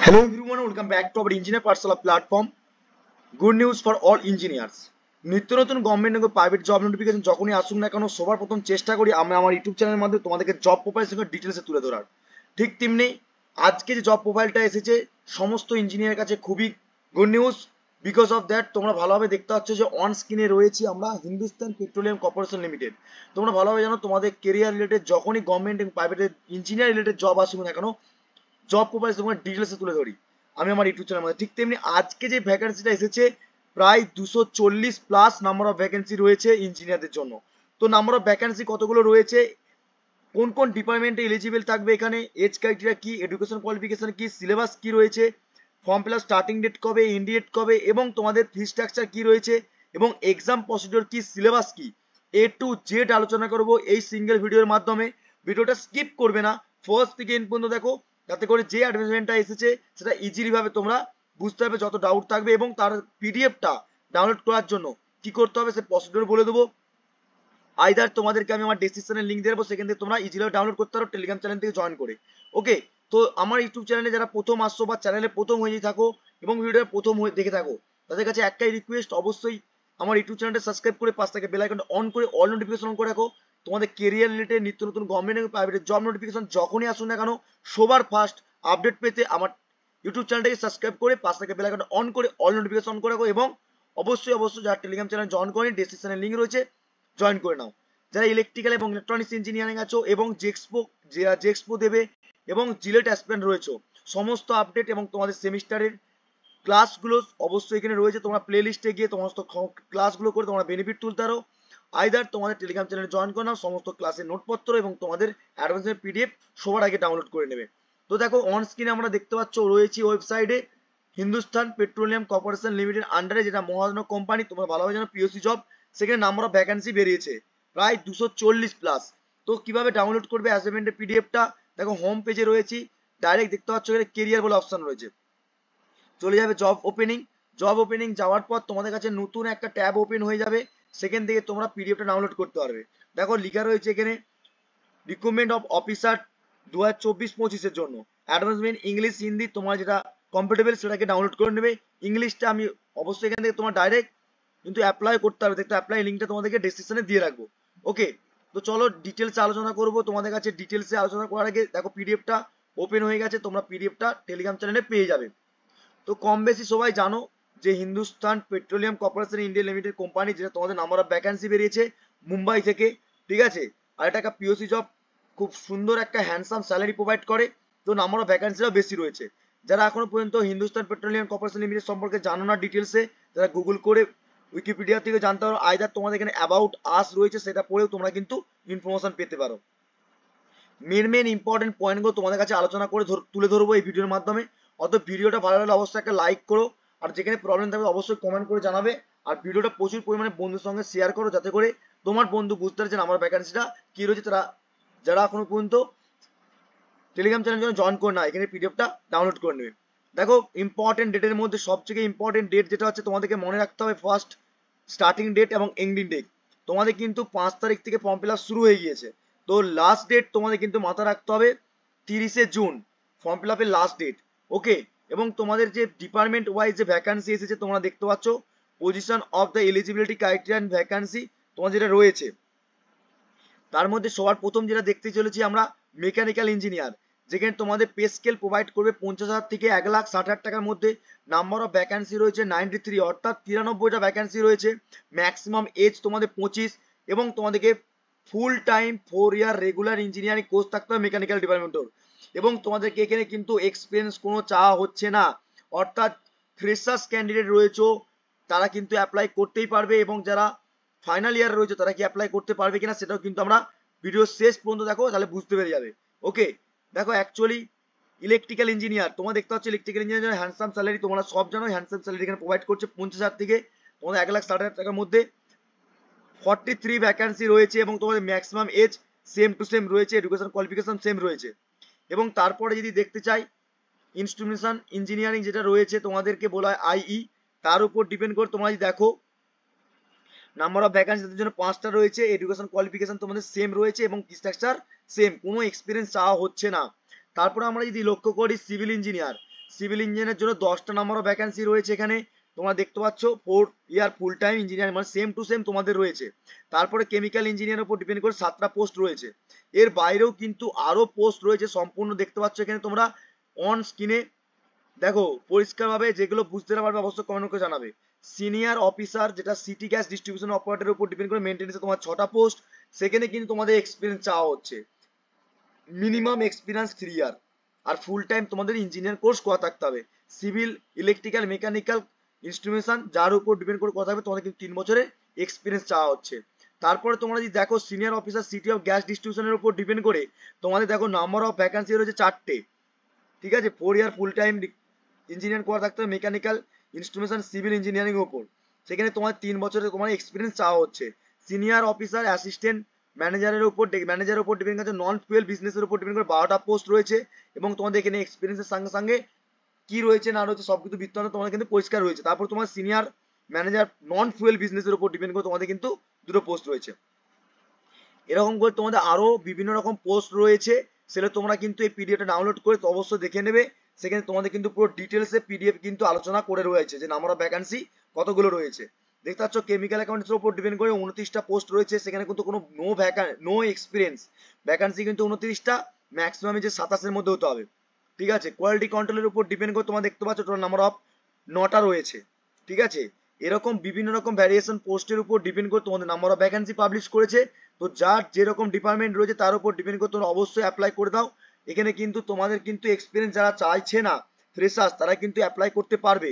Hello everyone, welcome back to our Engineer Pathshala platform. Good news for all engineers. নিত্য নতুন government এবং private job notification যখনই আসুক না কেন সবার প্রথম চেষ্টা করি আমি আমার ইউটিউব চ্যানেলের মাধ্যমে তোমাদেরকে জব প্রোফাইল সঙ্গে ডিটেলসে তুলে ধরার। ঠিক তেমনি আজকে যে জব প্রোফাইলটা এসেছে সমস্ত ইঞ্জিনিয়ারের কাছে খুবই good news. Because of that তোমরা ভালোভাবে দেখতে পাচ্ছ যে অন স্ক্রিনে রয়েছি আমরা হিন্দুস্তান পেট্রোলিয়াম কর্পোরেশন লিমিটেড। তোমরা ভালোভাবে জানো তোমাদের কেরিয়ার রিলেটেড যখনই গভর্নমেন্ট এবং প্রাইভেট ইঞ্জিনিয়ার রিলেটেড জব আসুক না কেন জব প্রোফাইল তোমার ডিটেলসে তুলে ধরি আমি আমার ইউটিউব চ্যানেলের মধ্যে। ঠিক তেমনি আজকে যে ভ্যাকেন্সিটা এসেছে প্রায় 240 প্লাস নাম্বার অফ ভ্যাকেন্সি রয়েছে ইঞ্জিনিয়ারদের জন্য। তো নাম্বার অফ ভ্যাকেন্সি কতগুলো রয়েছে, কোন কোন ডিপার্টমেন্টে এলিজিবল থাকবে, এখানে এজ ক্রাইটেরিয়া কি, এডুকেশন কোয়ালিফিকেশন কি, সিলেবাস কি রয়েছে, form fill up starting date কবে, এন্ড ডেট কবে, এবং তোমাদের ফি স্ট্রাকচার কি রয়েছে এবং এক্সাম প্রসিডিওর কি, সিলেবাস কি, এ টু জেড আলোচনা করব এই সিঙ্গেল ভিডিওর মাধ্যমে। ভিডিওটা স্কিপ করবে না, ফার্স্ট থেকে এন্ড পর্যন্ত দেখো, যাতে করে যে অ্যাডভার্টাইজমেন্টটা এসেছে সেটা ইজিলি ভাবে তোমরা বুঝতে পারবে যত ডাউট থাকবে, এবং তার পিডিএফটা ডাউনলোড করার জন্য কি করতে হবে সে প্রসিডিওর বলে দেবো। আইদার তোমাদেরকে আমি আমার ডেসক্রিপশনে লিংক দিয়ে দেবো, সেখান থেকে তোমরা ইজিলি ডাউনলোড করতে পারো টেলিগ্রাম চ্যানেল থেকে জয়েন করে। ওকে, তো আমার ইউটিউব চ্যানেলে যারা প্রথম আসছো বা চ্যানেলে প্রথম হয়ে থাকো এবং ভিডিওটা প্রথম হয়ে দেখে থাকো তাদের কাছে একটাই রিকোয়েস্ট, অবশ্যই আমার ইউটিউব চ্যানেলটা সাবস্ক্রাইব করে পাশ থেকে বেল আইকনটা অন করে অল নোটিফিকেশন অন করে রাখো। তোমাদের কেরিয়ার রিলেটেড নিত্য নতুন গভর্নমেন্ট এবং প্রাইভেট জব নোটিফিকেশন যখনই আসুন না কেন সবার ফার্স্ট আপডেট পেতে আমার ইউটিউব চ্যানেলটাকে সাবস্ক্রাইব করে পাশ থেকে বেল আইকনটা অন করে অল নোটিফিকেশন অন করে রাখো, এবং অবশ্যই যারা টেলিগ্রাম চ্যানেল জয়েন করেন ডেসক্রিপশনে লিংক রয়েছে জয়েন করে নাও। যারা ইলেকট্রিক্যাল এবং ইলেকট্রনিক্স ইঞ্জিনিয়ারিং আছো এবং জেক্সপো দেবে এবং জিলেট অ্যাসপিরেন্ট রয়েছে সমস্ত আপডেট এবং তোমাদের সেমিস্টারের ক্লাসগুলো অবশ্যই এখানে রয়েছে। তোমরা প্লে লিস্টে গিয়ে সমস্ত ক্লাসগুলো করে তোমরা বেনিফিট তুলতে পারো। আইদার তোমাদের টেলিগ্রাম চ্যানেলে জয়েন করে নাও, সমস্ত ক্লাসের নোটপত্র এবং তোমাদের অ্যাডভান্সের পিডিএফ সবার আগে ডাউনলোড করে নেবে। তো দেখো অন স্ক্রিনে আমরা দেখতে পাচ্ছ রয়েছি ওয়েবসাইটে হিন্দুস্তান পেট্রোলিয়াম কর্পোরেশন লিমিটেড আন্ডারে, যেটা মহাজন কোম্পানি, তোমরা ভালোভাবে জানো পিওসি জব। সেখানে নাম্বার অফ ভ্যাকেন্সি বেরিয়েছে প্রায় 240 প্লাস। তো কিভাবে ডাউনলোড করবে অ্যাসাইনমেন্টের পিডিএফটা, দেখো হোম পেজে রয়েছি, ডাইরেক্ট দেখতে পাচ্ছ এখানে কেরিয়ার বলে অপশন রয়েছে, চলে যাবে জব ওপেনিং। জব ওপেনিং যাওয়ার পর তোমাদের কাছে নতুন একটা ট্যাব ওপেন হয়ে যাবে, সেখান থেকে তোমরা পিডিএফটা ডাউনলোড করতে পারবে। দেখো লেখা রয়েছে এখানে রিক্রুটমেন্ট অফ অফিসার 2024-25-এর জন্য অ্যাডভান্সমেন্ট ইংলিশ হিন্দি, তোমার যেটা কমফোর্টেবল সেটাকে ডাউনলোড করে নেবে। ইংলিশটা আমি অবশ্যই এখান থেকে তোমার ডাইরেক্ট কিন্তু অ্যাপ্লাই করতে হবে, দেখতে অ্যাপ্লাই লিঙ্কটা তোমাদেরকে ডেসক্রিপশনে দিয়ে রাখবো। ওকে, তো চলো ডিটেলসে আলোচনা করব তোমাদের কাছে। ডিটেলসে আলোচনা করার আগে দেখো পিডিএফটা ওপেন হয়ে গেছে, তোমরা পিডিএফটা টেলিগ্রাম চ্যানেলে পেয়ে যাবে। তো কম বেশি সবাই জানো যে Hindustan petroleum corporation India limited company, যেটা তোমাদের নাম্বার অফ ভ্যাকেন্সি বেরিয়েছে মুম্বাই থেকে, ঠিক আছে। আর এটা একটা পিওসি জব, খুব সুন্দর একটা হ্যান্ডসাম স্যালারি প্রোভাইড করে, তো নাম্বার অফ ভ্যাকেন্সিটাও বেশি রয়েছে। যারা এখনো পর্যন্ত হিন্দুস্তান পেট্রোলিয়াম কর্পোরেশন লিমিটেড সম্পর্কে জানো না ডিটেলসে, যারা গুগল করে উইকিপিডিয়া থেকে জানতে পারো, আইদার তোমাদের এখানে অ্যাবাউট আস রয়েছে সেটা পড়েও তোমরা কিন্তু ইনফরমেশন পেতে পারো। মেন ইম্পর্টেন্ট পয়েন্টগুলো তোমাদের কাছে আলোচনা করে তুলে ধরবো এই ভিডিওর মাধ্যমে। অত ভিডিওটা ভালো লাগলে অবশ্যই একটা লাইক করো, আর যেখানে প্রবলেম থাকবে অবশ্যই কমেন্ট করে জানাবে, আর ভিডিওটা প্রচুর পরিমাণে বন্ধুর সঙ্গে শেয়ার করো, যাতে করে তোমার বন্ধু বুঝতে পারছে আমার ভ্যাকেন্সিটা কি রয়েছে। তারা যারা এখনো পর্যন্ত টেলিগ্রাম চ্যানেল জন্য জয়েন করে না, এখানে পিডিএফটা ডাউনলোড করে নেবে। দেখো ইম্পর্টেন্ট ডেটের মধ্যে সবথেকে ইম্পর্টেন্ট ডেট যেটা হচ্ছে তোমাদেরকে মনে রাখতে হবে, ফার্স্ট স্টার্টিং ডেট এবং এন্ডিং ডেট। তোমাদের কিন্তু 5 তারিখ থেকে ফর্ম ফিল আপ শুরু হয়ে গিয়েছে, তো লাস্ট ডেট তোমাদের কিন্তু মাথায় রাখতে হবে 30শে জুন ফর্ম ফিল আপের লাস্ট ডেট। ওকে, এবং তোমাদের যে ডিপার্টমেন্ট ওয়াইজ যে ভ্যাকান্সি এসেছে তোমরা দেখতে পাচ্ছ position of the eligibility criteria vacancy তোমার যেটা রয়েছে, তার মধ্যে সবার প্রথম যেটা দেখতে চলেছি আমরা মেকানিক্যাল ইঞ্জিনিয়ার, যেখানে তোমাদের পে স্কেল প্রোভাইড করবে 50,000 থেকে 1,60,000 টাকার মধ্যে। নাম্বার অফ ভ্যাকান্সি রয়েছে 93, অর্থাৎ 93টা ভ্যাকান্সি রয়েছে। ম্যাক্সিমাম এজ তোমাদের 25, এবং তোমাদেরকে ফুল টাইম 4 ইয়ার রেগুলার ইঞ্জিনিয়ারিং কোর্স থাকতে হবে মেকানিক্যাল ডিপার্টমেন্টের, এবং তোমাদেরকে এখানে কিন্তু এক্সপিরিয়েন্স কোনো চাওয়া হচ্ছে না, অর্থাৎ ফ্রেশার্স ক্যান্ডিডেট রয়েছে তারা কিন্তু অ্যাপ্লাই করতেই পারবে, এবং যারা ফাইনাল ইয়ার রয়েছে তারা কি অ্যাপ্লাই করতে পারবে কিনা সেটাও কিন্তু আমরা ভিডিও শেষ পর্যন্ত দেখো, তাহলে বুঝতে পেরে যাবে। ওকে, দেখো অ্যাকচুয়ালি ইলেকট্রিক্যাল ইঞ্জিনিয়ার তোমরা দেখতে পাচ্ছ, ইলেকট্রিক্যাল ইঞ্জিনিয়ার হ্যান্ডসাম স্যালারি তোমরা সব জানো, হ্যান্ডসাম স্যালারি এখানে প্রোভাইড করছে 50,000 থেকে তোমাদের 1,60,000 টাকার মধ্যে। 43 ভ্যাকান্সি রয়েছে, এবং তোমাদের maximum age same to same রয়েছে, এডুকেশন কোয়ালিফিকেশন সেম রয়েছে। এবং তারপরে যদি দেখতে চাই ইনস্ট্রুমেন্টেশন ইঞ্জিনিয়ারিং যেটা রয়েছে তোমাদেরকে বলা হয় আইই, তার উপর ডিপেন্ড করে তোমরা যদি দেখো নাম্বার অফ ভ্যাকান্সি তাদের জন্য 5টা রয়েছে, এডুকেশন কোয়ালিফিকেশন তোমাদের সেম রয়েছে, এবং স্ট্রাকচার সেম, কোনো এক্সপিরিয়েন্স চাওয়া হচ্ছে না। তারপরে আমরা যদি লক্ষ্য করি সিভিল ইঞ্জিনিয়ার, সিভিল ইঞ্জিনিয়ারের জন্য 10টা নাম্বার অফ ভ্যাকান্সি রয়েছে এখানে তোমরা দেখতে পাচ্ছ। 4 ইয়ার ফুল টাইম ইঞ্জিনিয়ার মানে সেম টু সেম তোমাদের রয়েছে। তারপরে কেমিক্যাল ইঞ্জিনিয়ারের উপর ডিপেন্ড করে 7টা পোস্ট রয়েছে। এর বাইরেও কিন্তু আরো পোস্ট রয়েছে, সম্পূর্ণ দেখতে পাচ্ছ এখানে তোমরা অন স্ক্রিনে। দেখো পরিষ্কারভাবে, যেগুলো বুঝতে না পারবে অবশ্যই কমেন্ট করে জানাবে। সিনিয়র অফিসার যেটা সিটি গ্যাস ডিস্ট্রিবিউশন অপারেটরের উপর ডিপেন্ড করে মেনটেন্যান্সে তোমার 6টা পোস্ট। সেখানে কিন্তু তোমাদের এক্সপিরিয়েন্স চাওয়া হচ্ছে, মিনিমাম এক্সপিরিয়েন্স 3 ইয়ার, আর ফুল টাইম তোমাদের ইঞ্জিনিয়ার কোর্স করা থাকতে হবে। সিভিল, ইলেকট্রিক্যাল, মেকানিক্যাল, ইনস্ট্রুমেশন যার উপর ডিপেন্ড করে কথা হবে তোমাদের কিন্তু 3 বছরের এক্সপিরিয়েন্স চাওয়া হচ্ছে। তারপরে তোমরা যদি দেখো senior officer city of gas ডিস্ট্রিবিউশনের উপর ডিপেন্ড করে তোমাদের দেখো নাম্বার অফ ভ্যাকান্সি রয়েছে 4টে। ঠিক আছে, 4 ইয়ার ফুল টাইম ইঞ্জিনিয়ার করা থাকতে হবে মেকানিক্যাল, ইনস্ট্রুমেশন, সিভিল ইঞ্জিনিয়ারিং এর উপর। সেখানে তোমার 3 বছরের তোমার এক্সপিরিয়েন্স চাওয়া হচ্ছে। সিনিয়র অফিসার অ্যাসিস্ট্যান্ট ম্যানেজারের উপর ডিপেন্ড করছে। নন ফুয়েল বিজনেসের উপর ডিপেন্ড করে 12টা পোস্ট রয়েছে এবং তোমাদের এখানে এক্সপিরিয়েন্সের সঙ্গে সঙ্গে কি রয়েছে না রয়েছে সবকিছু বৃত্তান্ত তোমাদের কিন্তু পরিষ্কার রয়েছে। তারপর তোমার সিনিয়র ম্যানেজার নন ফুয়েল বিজনেসের উপর ডিপেন্ড করে তোমাদের কিন্তু 2টো পোস্ট রয়েছে। এরকম করে তোমাদের আরো বিভিন্ন রকম পোস্ট রয়েছে, সেটা তোমরা কিন্তু এই পিডিএফটা ডাউনলোড করে তো অবশ্যই দেখে নেবে। সেখানে তোমাদের কিন্তু পুরো ডিটেলসে পিডিএফ কিন্তু আলোচনা করে রয়েছে যে নাম্বার অফ ভ্যাকান্সি কতগুলো রয়েছে। দেখতে পাচ্ছ কেমিক্যাল অ্যাকাউন্টেন্সের উপর ডিপেন্ড করে 29টা পোস্ট রয়েছে। সেখানে কিন্তু কোনো নো এক্সপিরিয়েন্স ভ্যাকান্সি কিন্তু 29টা, ম্যাক্সিমাম যে 27-এর মধ্যে হতে হবে। ঠিক আছে, কোয়ালিটি কন্ট্রোলের উপর ডিপেন্ড করে তোমরা দেখতে পাচ্ছ টোটাল নাম্বার অফ 9টা রয়েছে। ঠিক আছে, এরকম বিভিন্ন রকম ভ্যারিয়েশন পোস্টের উপর ডিপেন্ড করে তোমাদের নাম্বার অফ ভ্যাকান্সি পাবলিশ করেছে। তো যার যেরকম ডিপার্টমেন্ট রয়েছে তার উপর ডিপেন্ড করে তোমরা অবশ্যই অ্যাপ্লাই করে দাও। এখানে কিন্তু তোমাদের কিন্তু এক্সপিরিয়েন্স যারা চাইছে না ফ্রেশার্স, তারা কিন্তু অ্যাপ্লাই করতে পারবে।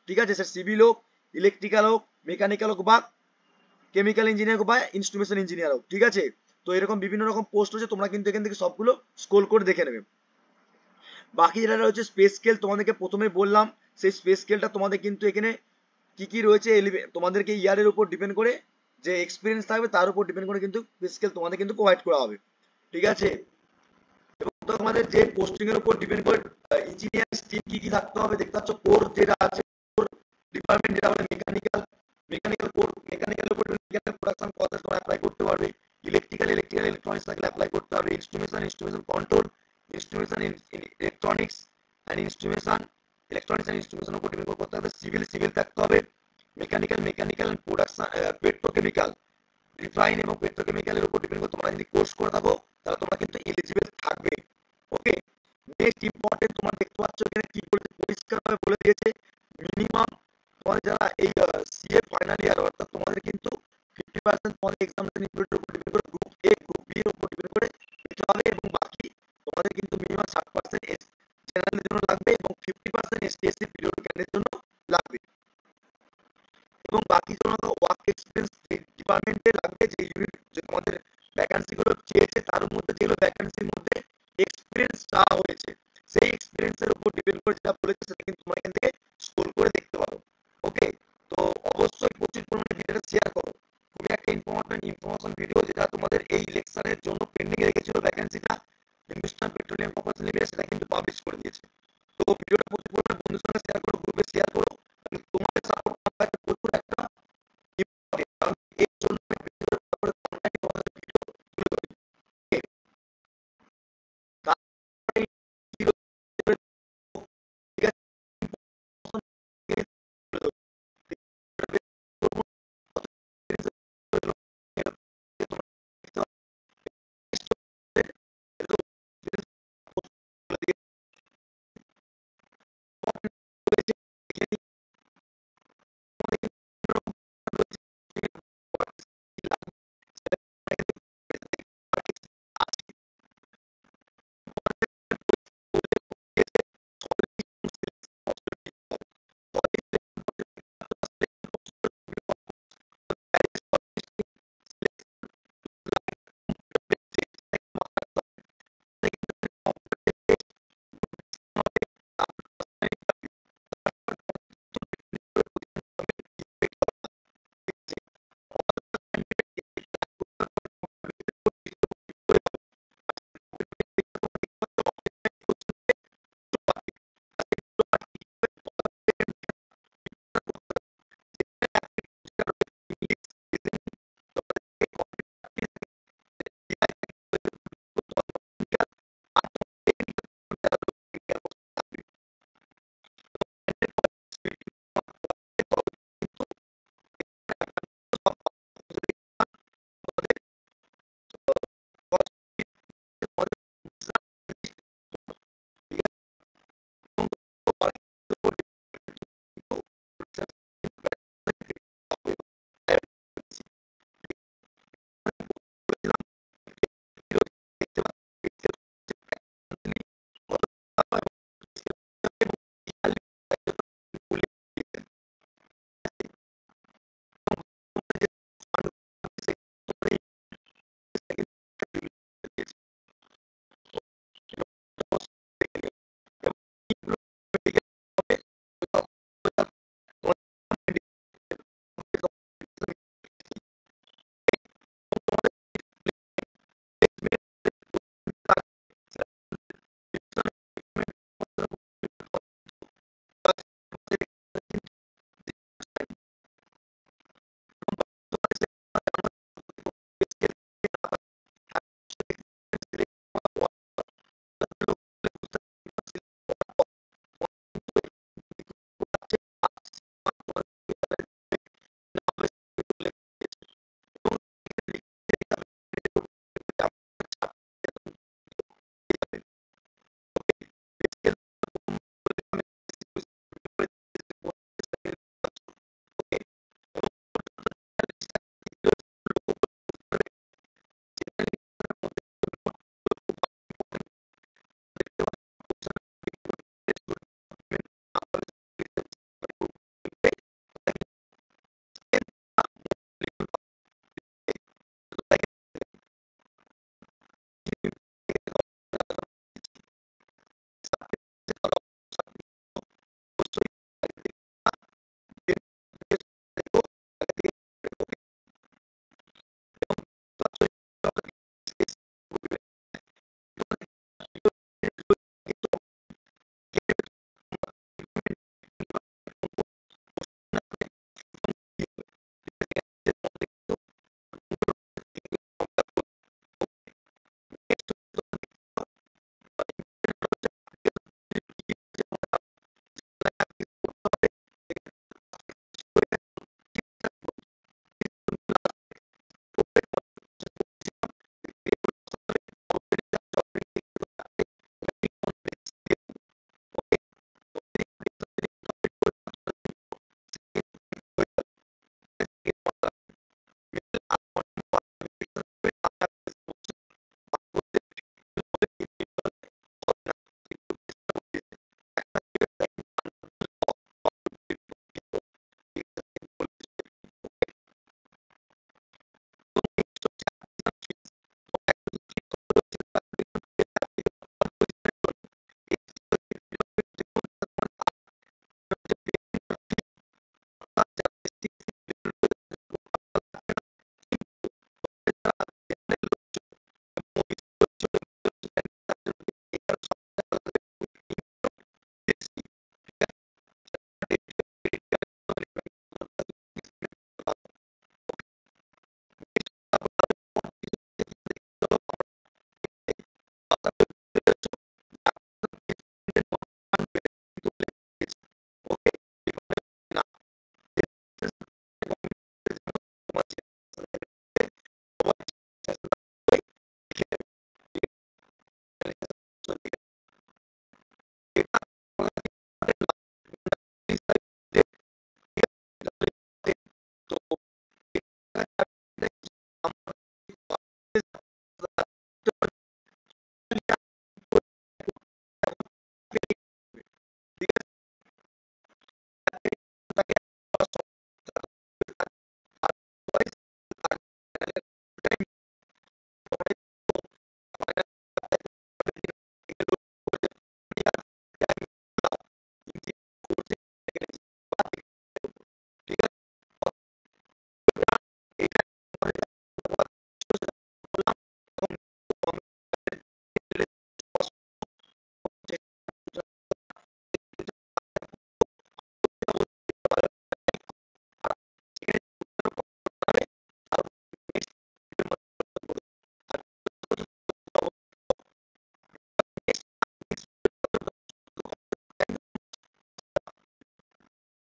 ঠিক আছে, স্যার সিভিল হোক, ইলেকট্রিক্যাল হোক, মেকানিক্যাল হোক বা কেমিক্যাল ইঞ্জিনিয়ার হোক বা ইনস্ট্রুমেশন ইঞ্জিনিয়ার হোক। ঠিক আছে, তো এরকম বিভিন্ন রকম পোস্ট রয়েছে, তোমরা কিন্তু এখান থেকে সবগুলো স্ক্রল করে দেখে নেবে। বাকি যেটা রয়েছে স্পেস স্কেল, তোমাদেরকে প্রথমে বললাম সেই স্পেস স্কেলটা তোমাদের কিন্তু এখানে কি কি রয়েছে তোমাদেরকে ইয়ারের উপর ডিপেন্ড করে যে এক্সপিরিয়েন্স থাকবে তার উপর ডিপেন্ড করে কিন্তু স্পেস স্কেল তোমাদের কিন্তু প্রোভাইড করা হবে। ঠিক আছে, এবং তোমাদের যে পোস্টিং এর উপর ডিপেন্ড করে ইঞ্জিনিয়ার স্ট্রিম কি কি থাকতে হবে। দেখতে পাচ্ছ কোর যেটা আছে, কোর ডিপার্টমেন্ট যেটা হবে মেকানিক্যাল কোর, মেকানিক্যাল উপর মেকানিক্যাল প্রোডাকশন প্রসেস তোমরা অ্যাপ্লাই করতে পারবে। ইলেকট্রনিক্স থাকলে অ্যাপ্লাই করতে পারবে। ইনস্ট্রুমেশন কন্ট্রোল, ইনস্ট্রুমেশন ইলেকট্রনিক্স অ্যান্ড ইনস্ট্রুমেশন উপর ডিপেন্ড করতে হবে। সিভিল থাকতে হবে। Mechanical and production, petrochemical, refine এবং পেট্রোকেমিক্যালের উপর ডিপেন্ড করে তোমরা যদি কোর্স করে থাকো তাহলে তোমরা কিন্তু এলিজিবল থাকবে। ওকে, নেক্সট ইম্পর্টেন্ট তোমরা দেখতে পাচ্ছ এখানে কি বলেছে, পরিষ্কারভাবে বলে দিয়েছে মিনিমাম তোমাদের যারা এই সিএ ফাইনাল ইয়ার অর্থাৎ তোমাদের কিন্তু 50% তোমাদের এক্সামিনেশন ইনপুটের উপর ডিপেন্ড করে গ্রুপ এ গ্রুপ বি এর উপর ডিপেন্ড করে দিতে হবে, এবং বাকি তোমাদের কিন্তু মিনিমাম 60% জেনারেলের জন্য লাগবে এবং 50% এসটি এসসি পিরিয়ড ক্যান্ডিডেটের জন্য লাগবে। এবং বাকি জন্য ওয়ার্ক এক্সপিরিয়েন্স ডিপার্টমেন্টে লাগবে। যে ইউনিট যে তোমাদের ভ্যাকান্সি গুলো চেয়েছে তার মধ্যে যেগুলো ভ্যাকান্সির মধ্যে এক্সপিরিয়েন্স চাওয়া হয়েছে সেই এক্সপিরিয়েন্সের উপর ডিপেন্ড করে যেটা বলেছে সেটা কিন্তু তোমরা এখান থেকে স্ক্রল করে দেখতে পারো। ওকে, তো অবশ্যই প্রচুর পরিমাণে ভিডিওটা শেয়ার করো। খুবই একটা ইনফরমেশন ভিডিও যেটা তোমাদের এই ইলেকশনের জন্য পেন্ডিং এ রেখেছিল ভ্যাকান্সিটা, হিন্দুস্তান পেট্রোলিয়াম কর্পোরেশন লিমিটেড সেটা কিন্তু পাবলিশ করে দিয়েছে। তো ভিডিওটা প্রচুর পরিমাণে বন্ধুদের সঙ্গে শেয়ার করো, গ্রুপে শেয়ার করো। তোমাদের সাপোর্ট আমাকে প্রচুর একটা এর জন্য